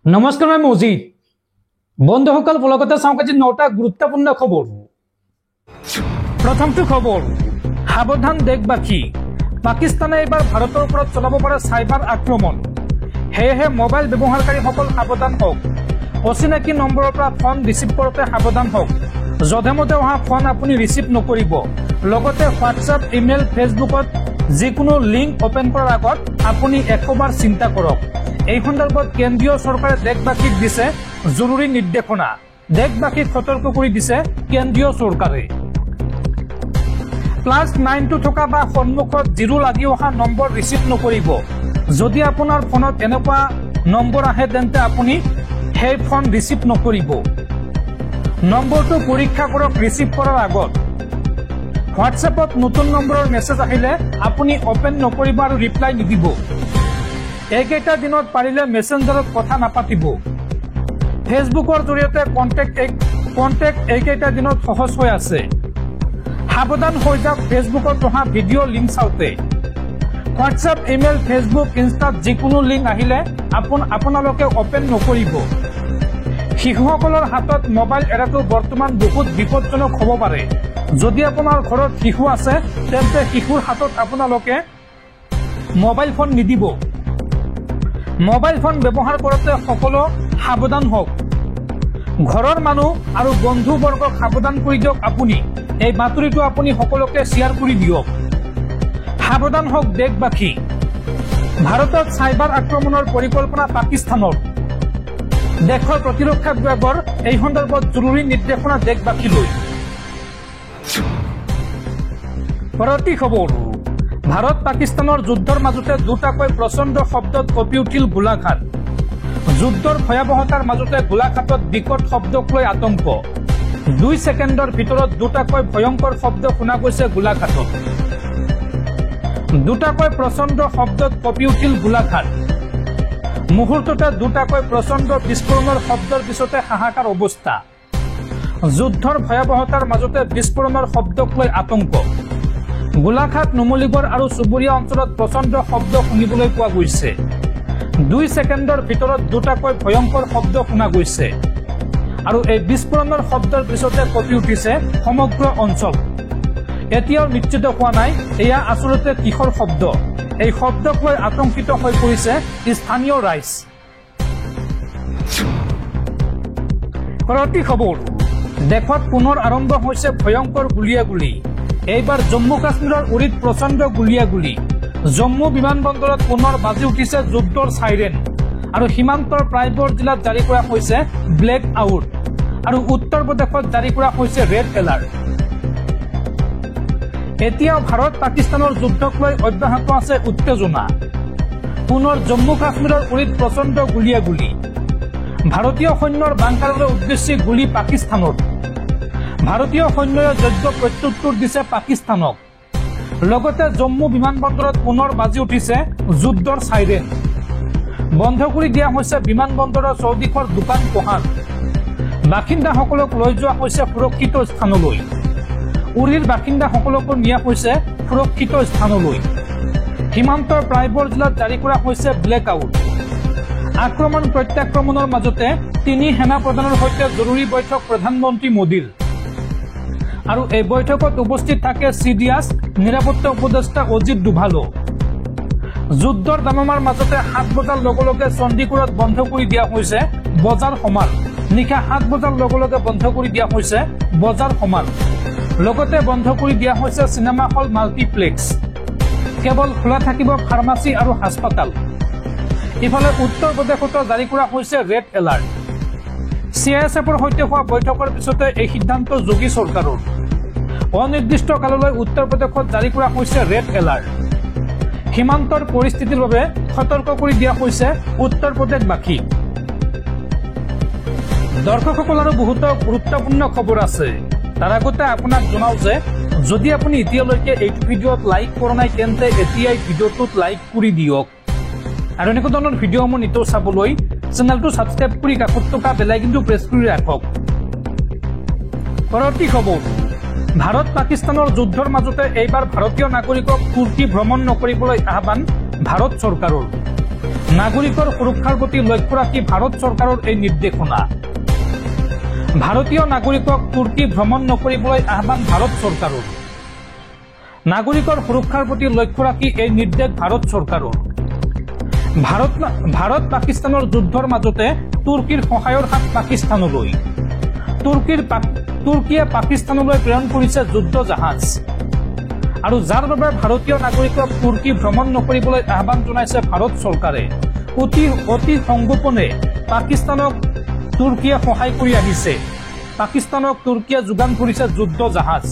নমস্কাৰ মই মজিদ বন্ধুসকল ব্লগতে চাওক আজি 9টা গুৰুত্বপূৰ্ণ খবৰ। প্ৰথমটো খবৰ, সাৱধান দেশবাসী, পাকিস্তানে এবাৰ ভাৰতৰ ওপৰত চলাব পাৰে সাইবাৰ আক্ৰমণ। হেহে মোবাইল ব্যৱহাৰকাৰীসকল সাৱধান হওক। অচিনাকি নম্বৰৰ পৰা ফোন ৰিচিভ কৰোঁতে সাৱধান হওক। যধেমতে অহা ফোন আপুনি ৰিচিভ নকৰিব। লগতে হোৱাটছআপ, ইমেইল, ফেচবুকত যিকোনো লিংক ওপেন কৰাৰ আগত আপুনি 100 বাৰ চিন্তা কৰক। এই সন্দৰ্ভত কেন্দ্ৰীয় চৰকাৰে দেশবাসীক দিছে জৰুৰী নিৰ্দেশনা। দেশবাসীক সতৰ্ক কৰি দিছে কেন্দ্ৰীয় চৰকাৰে। +92 থকা বা সন্মুখত 0 লাগি অহা নম্বৰ ৰিচিভ নকৰিব। যদি আপোনাৰ ফোনত এনেকুৱা নম্বৰ আহে তেন্তে আপুনি সেই ফোন ৰিচিভ নকৰিব। নম্বৰটো পৰীক্ষা কৰক ৰিচিভ কৰাৰ আগত। হোৱাটছএপত নতুন নম্বৰৰ মেছেজ আহিলে আপুনি ওপেন নকৰিব আৰু ৰিপ্লাই নিদিব। এইকেইটা দিনত পাৰিলে মেছেঞ্জাৰত কথা নাপাতিব। ফেচবুকৰ জৰিয়তে কণ্টেক্ট এইকেইটা দিনত সহজ হৈ আছে। সাৱধান হৈ যাওক ফেচবুকত অহা ভিডিঅ' লিংক চাওঁতে। হোৱাটছএপ, ইমেইল, ফেচবুক, ইনষ্টাত যিকোনো লিংক আহিলে আপোনালোকে ওপেন নকৰিব। শিশুসকলৰ হাতত মোবাইল এৰাটো বৰ্তমান বহুত বিপদজনক হ'ব পাৰে। যদি আপোনাৰ ঘৰত শিশু আছে তেন্তে শিশুৰ হাতত আপোনালোকে মোবাইল ফোন নিদিব। মোবাইল ফোন ব্যৱহাৰ কৰোঁতে সকলো সাৱধান হওক। ঘৰৰ মানুহ আৰু বন্ধুবৰ্গক সাৱধান কৰি দিয়ক। আপুনি এই বাতৰিটো আপুনি সকলোকে শ্বেয়াৰ কৰি দিয়ক। সাৱধান হওক দেশবাসী। ভাৰতত চাইবাৰ আক্ৰমণৰ পৰিকল্পনা পাকিস্তানৰ। দেশৰ প্ৰতিৰক্ষা বিভাগৰ এই সন্দৰ্ভত জৰুৰী নিৰ্দেশনা দেশবাসীলৈ। পৰৱৰ্তী খবৰ, ভাৰত পাকিস্তানৰ যুদ্ধৰ মাজতে দুটাকৈ প্ৰচণ্ড শব্দত কঁপি উঠিল গোলাঘাট। যুদ্ধৰ ভয়াৱহতাৰ মাজতে গোলাঘাটত বিকট শব্দক লৈ আতংক। 2 ছেকেণ্ডৰ ভিতৰত দুটাকৈ ভয়ংকৰ শব্দ শুনা গৈছে গোলাঘাটত। দুটাকৈ প্ৰচণ্ড শব্দত কঁপি উঠিল গোলাঘাট। মুহূৰ্ততে দুটাকৈ প্ৰচণ্ড বিস্ফোৰণৰ শব্দৰ পিছতে হাহাকাৰ অৱস্থা। যুদ্ধৰ ভয়াৱহতাৰ মাজতে বিস্ফোৰণৰ শব্দক লৈ আতংক। গোলাঘাট, নুমলীগড় আৰু চুবুৰীয়া অঞ্চলত প্ৰচণ্ড শব্দ শুনিবলৈ পোৱা গৈছে। 2 ছেকেণ্ডৰ ভিতৰত দুটাকৈ ভয়ংকৰ শব্দ শুনা গৈছে আৰু এই বিস্ফোৰণৰ শব্দৰ পিছতে কঁপি উঠিছে সমগ্ৰ অঞ্চল। এতিয়াও নিশ্চিত হোৱা নাই এয়া আচলতে কিহৰ শব্দ। এই শব্দক লৈ আতংকিত হৈ পৰিছে স্থানীয় ৰাইজ। পৰৱৰ্তী খবৰ, দেশত পুনৰ আৰম্ভ হৈছে ভয়ংকৰ গুলিয়াগুলি। এইবাৰ জম্মু কাশ্মীৰৰ উৰিত প্ৰচণ্ড গুলিয়াগুলি। জম্মু বিমানবন্দৰত পুনৰ বাজি উঠিছে যুদ্ধৰ চাইৰেন আৰু সীমান্তৰ প্ৰায়বোৰ জিলাত জাৰি কৰা হৈছে ব্লেক আউট আৰু উত্তৰ প্ৰদেশত জাৰি কৰা হৈছে ৰেড এলাৰ্ট। এতিয়াও ভাৰত পাকিস্তানৰ যুদ্ধক লৈ অব্যাহত আছে উত্তেজনা। পুনৰ জম্মু কাশ্মীৰৰ উৰিত প্ৰচণ্ড গুলিয়াগুলি। ভাৰতীয় সৈন্যৰ বাংকাৰলৈ উদ্দেশ্যি গুলী পাকিস্তানৰ। ভাৰতীয় সৈন্যই যোগ্য প্ৰত্যুত্তৰ দিছে পাকিস্তানক। লগতে জম্মু বিমানবন্দৰত পুনৰ বাজি উঠিছে যুদ্ধৰ চাইৰেন। বন্ধ কৰি দিয়া হৈছে বিমানবন্দৰৰ চৌদিশৰ দোকান পোহাৰ। বাসিন্দাসকলক লৈ যোৱা হৈছে সুৰক্ষিত স্থানলৈ। উৰিৰ বাসিন্দাসকলকো নিয়া হৈছে সুৰক্ষিত স্থানলৈ। সীমান্তৰ প্ৰায়বোৰ জিলাত জাৰি কৰা হৈছে ব্লেক আউট। আক্ৰমণ প্ৰত্যাক্ৰমণৰ মাজতে 3 সেনা প্ৰধানৰ সৈতে জৰুৰী বৈঠক প্ৰধানমন্ত্ৰী মোদীৰ। আৰু এই বৈঠকত উপস্থিত থাকে CDS নিৰাপত্তা উপদেষ্টা অজিত ডোভালো। যুদ্ধৰ দামামাৰ মাজতে 7 বজাৰ লগে লগে চণ্ডীগড়ত বন্ধ কৰি দিয়া হৈছে বজাৰ সমাৰ। নিশা 7 বজাৰ লগে লগে বন্ধ কৰি দিয়া হৈছে বজাৰ সমাৰ। লগতে বন্ধ কৰি দিয়া হৈছে চিনেমা হল, মাল্টিপ্লেক্স। কেৱল খোলা থাকিব ফাৰ্মাচী আৰু হাস্পতাল। ইফালে উত্তৰ প্ৰদেশতো জাৰি কৰা হৈছে ৰেড এলাৰ্ট। CISFৰ সৈতে হোৱা বৈঠকৰ পিছতে এই সিদ্ধান্ত যোগী চৰকাৰৰ। অনিৰ্দিষ্ট কাললৈ উত্তৰ প্ৰদেশত জাৰি কৰা হৈছে ৰেড এলাৰ্ট। সীমান্তৰ পৰিস্থিতিৰ বাবে সতৰ্ক কৰি দিয়া হৈছে উত্তৰ প্ৰদেশবাসী। দৰ্শকসকল, আৰু বহুতো গুৰুত্বপূৰ্ণ খবৰ আছে। তাৰ আগতে আপোনাক জনাওঁ যে যদি আপুনি এতিয়ালৈকে এইটো ভিডিঅ'ত লাইক কৰা নাই তেন্তে এতিয়াই ভিডিঅ'টোত লাইক কৰি দিয়ক। আৰু এনেকুৱা ধৰণৰ ভিডিঅ'সমূহ নিতৌ চাবলৈ চেনেলটো ছাবস্ক্ৰাইব কৰি কাষত থকা বেল আইকনটো প্ৰেছ কৰি ৰাখক। পৰৱৰ্তী খবৰ, ভাৰত পাকিস্তানৰ যুদ্ধৰ মাজতে এইবাৰ ভাৰতীয় নাগৰিকক তুৰ্কী ভ্ৰমণ নকৰিবলৈ আহ্বান ভাৰত চৰকাৰৰ। নাগৰিকৰ সুৰক্ষাৰ প্ৰতি লক্ষ্য ৰাখি ভাৰত চৰকাৰৰ এই নিৰ্দেশনা। ভাৰতীয় নাগৰিকক তুৰ্কী ভ্ৰমণ নকৰিবলৈ আহ্বান ভাৰত চৰকাৰৰ। নাগৰিকৰ সুৰক্ষাৰ প্ৰতি লক্ষ্য ৰাখি এই নিৰ্দেশ ভাৰত চৰকাৰৰ। ভাৰত পাকিস্তানৰ যুদ্ধৰ মাজতে তুৰ্কীৰ সহায়ৰ হাত পাকিস্তানলৈ। তুৰ্কীয়ে পাকিস্তানলৈ প্ৰেৰণ কৰিছে যুদ্ধ জাহাজ আৰু যাৰ বাবে ভাৰতীয় নাগৰিকক তুৰ্কী ভ্ৰমণ নকৰিবলৈ আহ্বান জনাইছে ভাৰত চৰকাৰে। অতি সংগোপনে পাকিস্তানক তুৰ্কীয়ে সহায় কৰি আহিছে। পাকিস্তানক তুৰ্কীয়ে যোগান ধৰিছে যুদ্ধ জাহাজ,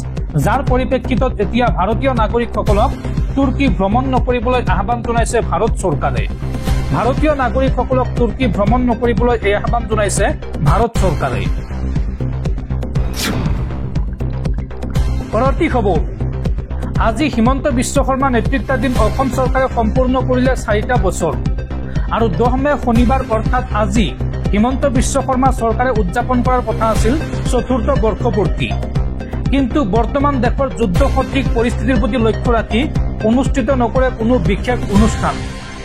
যাৰ পৰিপ্ৰেক্ষিতত এতিয়া ভাৰতীয় নাগৰিকসকলক তুৰ্কী ভ্ৰমণ নকৰিবলৈ আহ্বান জনাইছে ভাৰত চৰকাৰে। ভাৰতীয় নাগৰিকসকলক তুৰ্কী ভ্ৰমণ নকৰিবলৈ এই আহ্বান জনাইছে ভাৰত চৰকাৰে। পৰৱৰ্তী খবৰ। আজি হিমন্ত বিশ্ব শৰ্মা নেতৃত্বাধীন অসম চৰকাৰে সম্পূৰ্ণ কৰিলে 4টা বছৰ আৰু 10 মে শনিবাৰ অৰ্থাৎ আজি হিমন্ত বিশ্ব শৰ্মা চৰকাৰে উদযাপন কৰাৰ কথা আছিল 4ৰ্থ বৰ্ষপূৰ্তি। কিন্তু বৰ্তমান দেশৰ যুদ্ধ সদৃশ পৰিস্থিতিৰ প্ৰতি লক্ষ্য ৰাখি অনুষ্ঠিত নকৰে কোনো বিশেষ অনুষ্ঠান,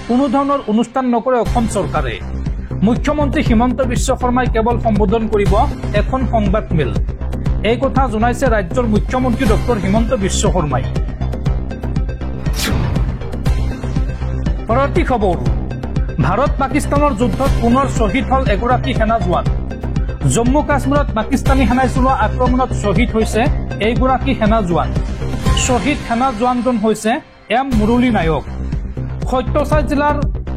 কোনো ধৰণৰ অনুষ্ঠান নকৰে অসম চৰকাৰে। মুখ্যমন্ত্ৰী হিমন্ত বিশ্ব শৰ্মাই কেৱল সম্বোধন কৰিব এখন সংবাদমেল। এই কথা জনাইছে ৰাজ্যৰ মুখ্যমন্ত্ৰী ডক্টৰ হিমন্ত বিশ্ব শৰ্মাই। পৰৱৰ্তী খবৰ। ভাৰত পাকিস্তানৰ যুদ্ধত পুনৰ শ্বহীদ হল এগৰাকী সেনা জোৱান। জম্মু কাশ্মীৰত পাকিস্তানী সেনাই চলোৱা আক্ৰমণত শ্বহীদ হৈছে এইগৰাকী সেনা জোৱান। শ্বহীদ সেনা জোৱানজন হৈছে এম মুৰলী নায়ক। সত্যসাই জিলাৰ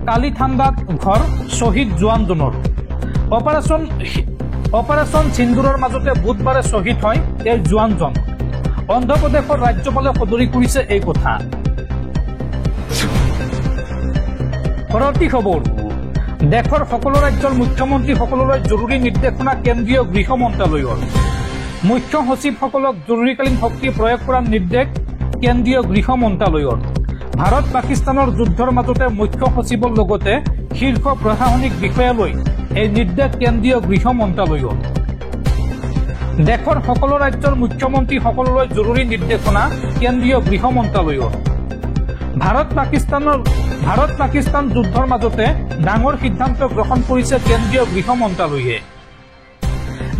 কালিথান্দাত ঘৰ শ্বহীদ জোৱানজনৰ। অপাৰেশ্যন সিন্দুৰৰ মাজতে বুধবাৰে শ্বহীদ হয় এই জোৱানজন। অন্ধ্ৰপ্ৰদেশৰ ৰাজ্যপালে সদৰি কৰিছে এই কথা। পৰৱৰ্তী খবৰ। দেশৰ সকলো ৰাজ্যৰ মুখ্যমন্ত্ৰীসকললৈ জৰুৰী নিৰ্দেশনা কেন্দ্ৰীয় গৃহ মন্ত্ৰালয়ৰ। মুখ্য সচিবসকলক জৰুৰীকালীন শক্তি প্ৰয়োগ কৰাৰ নিৰ্দেশ কেন্দ্ৰীয় গৃহ মন্ত্ৰালয়ৰ। ভাৰত পাকিস্তানৰ যুদ্ধৰ মাজতে মুখ্য সচিবৰ লগতে শীৰ্ষ প্ৰশাসনিক বিষয়ালৈ এই নিৰ্দেশ কেন্দ্ৰীয় গৃহ মন্ত্ৰালয়ৰ। দেশৰ সকলো ৰাজ্যৰ মুখ্যমন্ত্ৰীসকললৈ জৰুৰী নিৰ্দেশনা কেন্দ্ৰীয় গৃহ মন্ত্ৰালয়ৰ। ভাৰত পাকিস্তান যুদ্ধৰ মাজতে ডাঙৰ সিদ্ধান্ত গ্ৰহণ কৰিছে কেন্দ্ৰীয় গৃহ মন্ত্ৰালয়ে।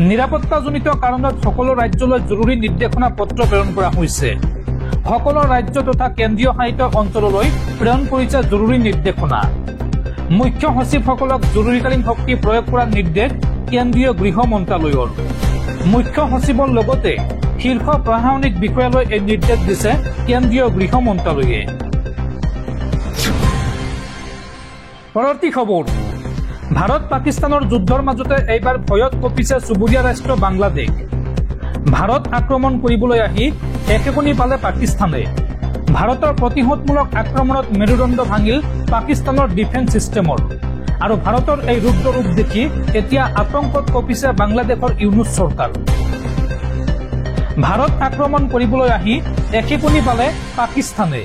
নিৰাপত্তাজনিত কাৰণত সকলো ৰাজ্যলৈ জৰুৰী নিৰ্দেশনা পত্ৰ প্ৰেৰণ কৰা হৈছে। সকলো ৰাজ্য তথা কেন্দ্ৰীয় শাসিত অঞ্চললৈ প্ৰেৰণ কৰিছে জৰুৰী নিৰ্দেশনা। মুখ্য সচিবসকলক জৰুৰীকালীন শক্তি প্ৰয়োগ কৰাৰ নিৰ্দেশ কেন্দ্ৰীয় গৃহ মন্ত্ৰালয়ৰ। মুখ্য সচিবৰ লগতে শীৰ্ষ প্ৰশাসনিক বিষয়ালৈ এই নিৰ্দেশ দিছে কেন্দ্ৰীয় গৃহ মন্ত্ৰালয়ে। পৰৱৰ্তী খবৰ। ভাৰত পাকিস্তানৰ যুদ্ধৰ মাজতে এইবাৰ ভয়ত কঁপিছে চুবুৰীয়া ৰাষ্ট্ৰ বাংলাদেশ। ভাৰত আক্ৰমণ কৰিবলৈ আহি একেকনি পালে পাকিস্তানে। ভাৰতৰ প্ৰতিশোধমূলক আক্ৰমণত মেৰুদণ্ড ভাঙিল পাকিস্তানৰ ডিফেন্স ছিষ্টেমৰ আৰু ভাৰতৰ এই ৰুদ্ৰৰূপ দেখি এতিয়া আতংকত কঁপিছে বাংলাদেশৰ ইউনুছ চৰকাৰ। ভাৰত আক্ৰমণ কৰিবলৈ আহি একেকনি পালে পাকিস্তানে।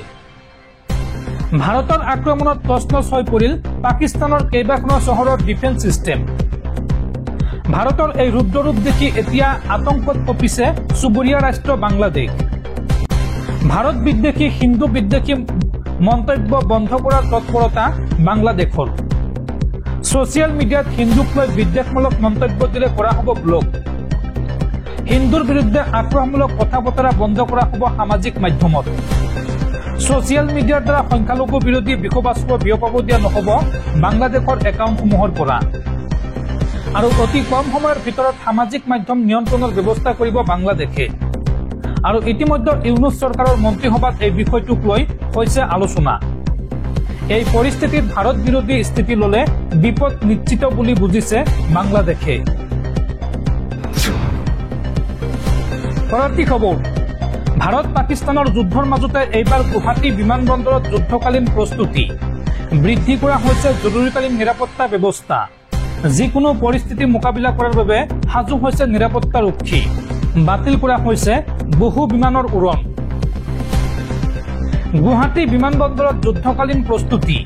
ভাৰতৰ আক্ৰমণত তছনছ হৈ পৰিল পাকিস্তানৰ কেইবাখনো চহৰৰ ডিফেন্স ছিষ্টেম। ভাৰতৰ এই ৰুদ্ৰৰূপ দেখি এতিয়া আতংকত কঁপিছে চুবুৰীয়া ৰাষ্ট্ৰ বাংলাদেশ। ভাৰত বিদ্বেষী হিন্দু বিদ্বেষী মন্তব্য বন্ধ কৰাৰ তৎপৰতা বাংলাদেশৰ। ছচিয়েল মিডিয়াত হিন্দুক লৈ বিদ্বেষমূলক মন্তব্য দিলে কৰা হ'ব ব্লক। হিন্দুৰ বিৰুদ্ধে আক্ৰমণমূলক কথা বতৰা বন্ধ কৰা হ'ব সামাজিক মাধ্যমত। ছচিয়েল মিডিয়াৰ দ্বাৰা সংখ্যালঘু বিৰোধী বিষবাস্প বিয়পাব দিয়া নহ'ব বাংলাদেশৰ একাউণ্টসমূহৰ পৰা আৰু অতি কম সময়ৰ ভিতৰত সামাজিক মাধ্যম নিয়ন্ত্ৰণৰ ব্যৱস্থা কৰিব বাংলাদেশে। আৰু ইতিমধ্যে ইউনুছ চৰকাৰৰ মন্ত্ৰীসভাত এই বিষয়টোক লৈ হৈছে আলোচনা। এই পৰিস্থিতিত ভাৰত বিৰোধী স্থিতি ল'লে বিপদ নিশ্চিত বুলি বুজিছে বাংলাদেশে। পৰৱৰ্তী খবৰ। ভাৰত পাকিস্তানৰ যুদ্ধৰ মাজতে এইবাৰ গুৱাহাটী বিমানবন্দৰত যুদ্ধকালীন প্ৰস্তুতি বৃদ্ধি কৰা হৈছে। জৰুৰীকালীন নিৰাপত্তা ব্যৱস্থা। যিকোনো পৰিস্থিতি মোকাবিলা কৰাৰ বাবে সাজু হৈছে নিৰাপত্তাৰক্ষী। বাতিল কৰা হৈছে বহু বিমানৰ উৰণ। গুৱাহাটী বিমানবন্দৰত যুদ্ধকালীন প্ৰস্তুতি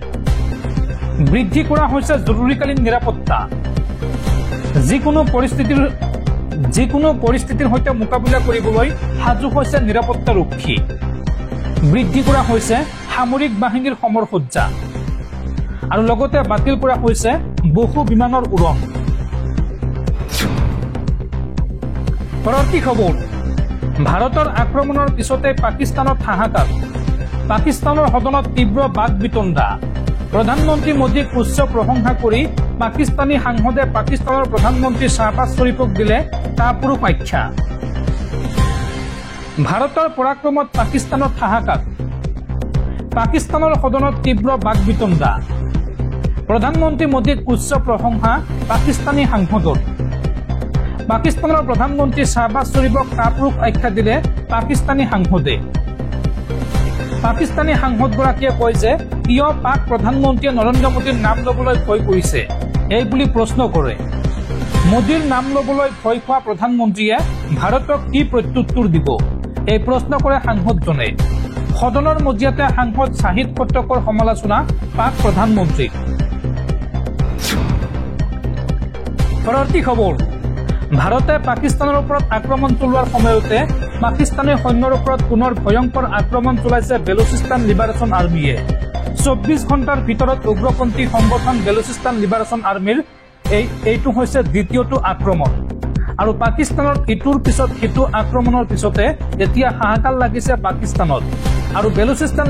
বৃদ্ধি কৰা হৈছে। জৰুৰীকালীন নিৰাপত্তা। যিকোনো পৰিস্থিতিৰ সৈতে মোকাবিলা কৰিবলৈ সাজু হৈছে নিৰাপত্তাৰক্ষী। বৃদ্ধি কৰা হৈছে সামৰিক বাহিনীৰ সমৰসজ্জা। আৰু লগতে বাতিল কৰা হৈছে বহু বিমানৰ উৰণ। পৰৱৰ্তী খবৰ, ভাৰতৰ আক্ৰমণৰ পিছতে পাকিস্তানত হাহাকাৰ, পাকিস্তানৰ সদনত তীব্ৰ বাক বিতণ্ডা, প্ৰধানমন্ত্ৰী মোদীক উচ্চ প্ৰশংসা কৰি পাকিস্তানী সাংসদে পাকিস্তানৰ প্ৰধানমন্ত্ৰী শ্বাহবাজ শ্বৰীফক দিলে কাপুৰুষ আখ্যা। ভাৰতৰ পৰাক্ৰমত পাকিস্তানত হাহাকাৰ, পাকিস্তানৰ সদনত তীব্ৰ বাক বিতণ্ডা, প্ৰধানমন্ত্ৰী মোদীক উচ্চ প্ৰশংসা পাকিস্তানী সাংসদৰ, পাকিস্তানৰ প্ৰধানমন্ত্ৰী শ্বাহবাজ শ্বৰীফক কাপুৰুষ আখ্যা দিলে পাকিস্তানী সাংসদে। পাকিস্তানী সাংসদগৰাকীয়ে কয় যে কিয় পাক প্ৰধানমন্ত্ৰীয়ে নৰেন্দ্ৰ মোদীৰ নাম ল'বলৈ ভয় কৰিছে এই বুলি প্ৰশ্ন কৰে। মোদীৰ নাম ল'বলৈ ভয় খোৱা প্ৰধানমন্ত্ৰীয়ে ভাৰতক কি প্ৰত্যুত্তৰ দিব, এই প্ৰশ্ন কৰে সাংসদজনে। সদনৰ মজিয়াতে সাংসদ শ্বাহিদ খট্টকৰ সমালোচনা পাক প্ৰধানমন্ত্ৰীক। পৰৱৰ্তী খবৰ, ভাৰতে পাকিস্তানৰ ওপৰত আক্ৰমণ চলোৱাৰ সময়তে পাকিস্তানী সৈন্যৰ ওপৰত পুনৰ ভয়ংকৰ আক্ৰমণ চলাইছে বেলুচিস্তান লিবাৰেশ্যন আৰ্মীয়ে। 24 ঘণ্টাৰ ভিতৰত উগ্ৰপন্থী সংগঠন বেলুচিস্তান লিবাৰেশ্যন আৰ্মীৰ এইটো হৈছে দ্বিতীয়টো আক্ৰমণ। আৰু পাকিস্তানৰ ইটোৰ পিছত সিটো আক্ৰমণৰ পিছতে এতিয়া হাহাকাৰ লাগিছে পাকিস্তানত। আৰু বেলুচিস্তান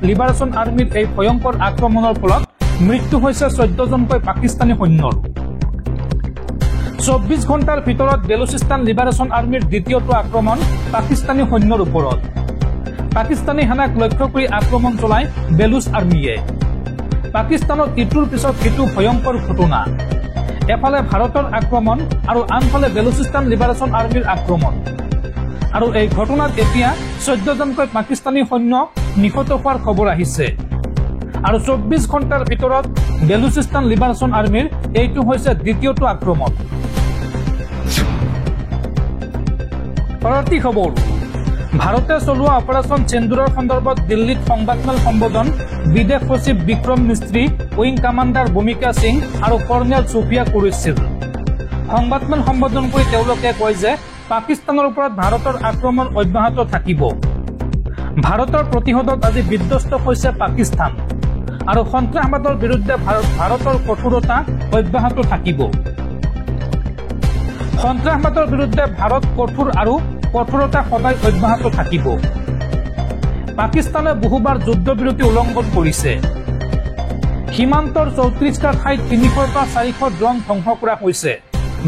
লিবাৰেশ্যন আৰ্মীৰ এই ভয়ংকৰ আক্ৰমণৰ ফলত মৃত্যু হৈছে 14জনকৈ পাকিস্তানী সৈন্যৰ। 24 ঘণ্টাৰ ভিতৰত বেলুচিস্তান লিবাৰেশ্যন আৰ্মীৰ দ্বিতীয়টো আক্ৰমণ পাকিস্তানী সৈন্যৰ ওপৰত। পাকিস্তানী সেনাক লক্ষ্য কৰি আক্ৰমণ চলায় বেলুচ আৰ্মীয়ে। পাকিস্তানত ইটোৰ পিছত সিটো ভয়ংকৰ ঘটনা, এফালে ভাৰতৰ আক্ৰমণ আৰু আনফালে বেলুচিস্তান লিবাৰেশ্যন আৰ্মীৰ আক্ৰমণ। আৰু এই ঘটনাত এতিয়া 14জনকৈ পাকিস্তানী সৈন্য নিহত হোৱাৰ খবৰ আহিছে। আৰু 24 ঘণ্টাৰ ভিতৰত বেলুচিস্তান লিবাৰেশ্যন আৰ্মীৰ এইটো হৈছে দ্বিতীয়টো আক্ৰমণ। পৰৱৰ্তী খবৰ, ভাৰতে চলোৱা অপাৰেশ্যন সিন্দুৰৰ সন্দৰ্ভত দিল্লীত সংবাদমেল সম্বোধন বিদেশ সচিব বিক্ৰম মিস্ত্ৰী, উইং কামাণ্ডাৰ ভূমিকা সিং আৰু কৰ্ণেল সুফিয়া কুৰেশ্বীৰ। সংবাদমেল সম্বোধন কৰি তেওঁলোকে কয় যে পাকিস্তানৰ ওপৰত ভাৰতৰ আক্ৰমণ অব্যাহত থাকিব। ভাৰতৰ প্ৰতিশোধত আজি বিধ্বস্ত হৈছে পাকিস্তান আৰু সন্ত্ৰাসবাদৰ বিৰুদ্ধে ভাৰতৰ কঠোৰতা অব্যাহত থাকিব। সন্ত্ৰাসবাদৰ বিৰুদ্ধে ভাৰত কঠোৰ আৰু কঠোৰতা সদায় অব্যাহত থাকিব। পাকিস্তানে বহুবাৰ যুদ্ধবিৰতি উলংঘন কৰিছে। সীমান্তৰ 34টা ঠাইত 300ৰ পৰা 400 ড্ৰোন ধ্বংস কৰা হৈছে।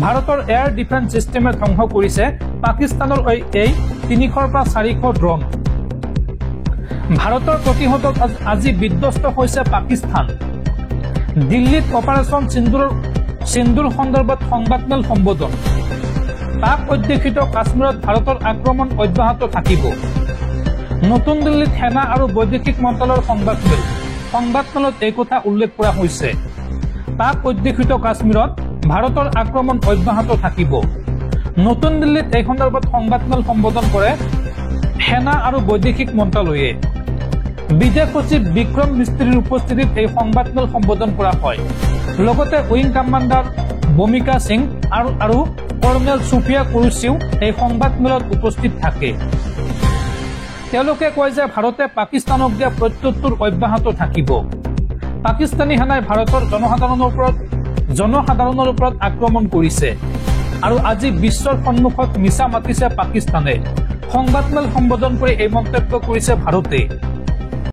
ভাৰতৰ এয়াৰ ডিফেন্স ছিষ্টেমে ধ্বংস কৰিছে পাকিস্তানৰ এই 300ৰ পৰা 400 ড্ৰোন। ভাৰতৰ প্ৰতিশোধত আজি বিধ্বস্ত হৈছে পাকিস্তান। দিল্লীত অপাৰেশ্যন সিন্দুৰ সন্দৰ্ভত সংবাদমেল সম্বোধন। পাক অধ্যুষিত কাশ্মীৰত ভাৰতৰ আক্ৰমণ অব্যাহত থাকিব। নতুন দিল্লীত সেনা আৰু বৈদেশিক মন্ত্ৰালয়ৰ সংবাদমেলত এই কথা উল্লেখ কৰা হৈছে। পাক অধ্যুষিত কাশ্মীৰত ভাৰতৰ আক্ৰমণ অব্যাহত থাকিব। নতুন দিল্লীত এই সন্দৰ্ভত সংবাদমেল সম্বোধন কৰে সেনা আৰু বৈদেশিক মন্ত্ৰালয়ে। বিদেশ সচিব বিক্ৰম মিস্ত্ৰীৰ উপস্থিতিত এই সংবাদমেল সম্বোধন কৰা হয়। লগতে উইং কামাণ্ডাৰ ভূমিকা সিং আৰু কৰ্ণেল সুফিয়া কুৰেশ্বীও এই সংবাদমেলত উপস্থিত থাকে। তেওঁলোকে কয় যে ভাৰতে পাকিস্তানক দিয়া প্ৰত্যুত্তৰ অব্যাহত থাকিব। পাকিস্তানী সেনাই ভাৰতৰ জনসাধাৰণৰ ওপৰত আক্ৰমণ কৰিছে আৰু আজি বিশ্বৰ সন্মুখত মিছা মাতিছে পাকিস্তানে। সংবাদমেল সম্বোধন কৰি এই মন্তব্য কৰিছে ভাৰতে।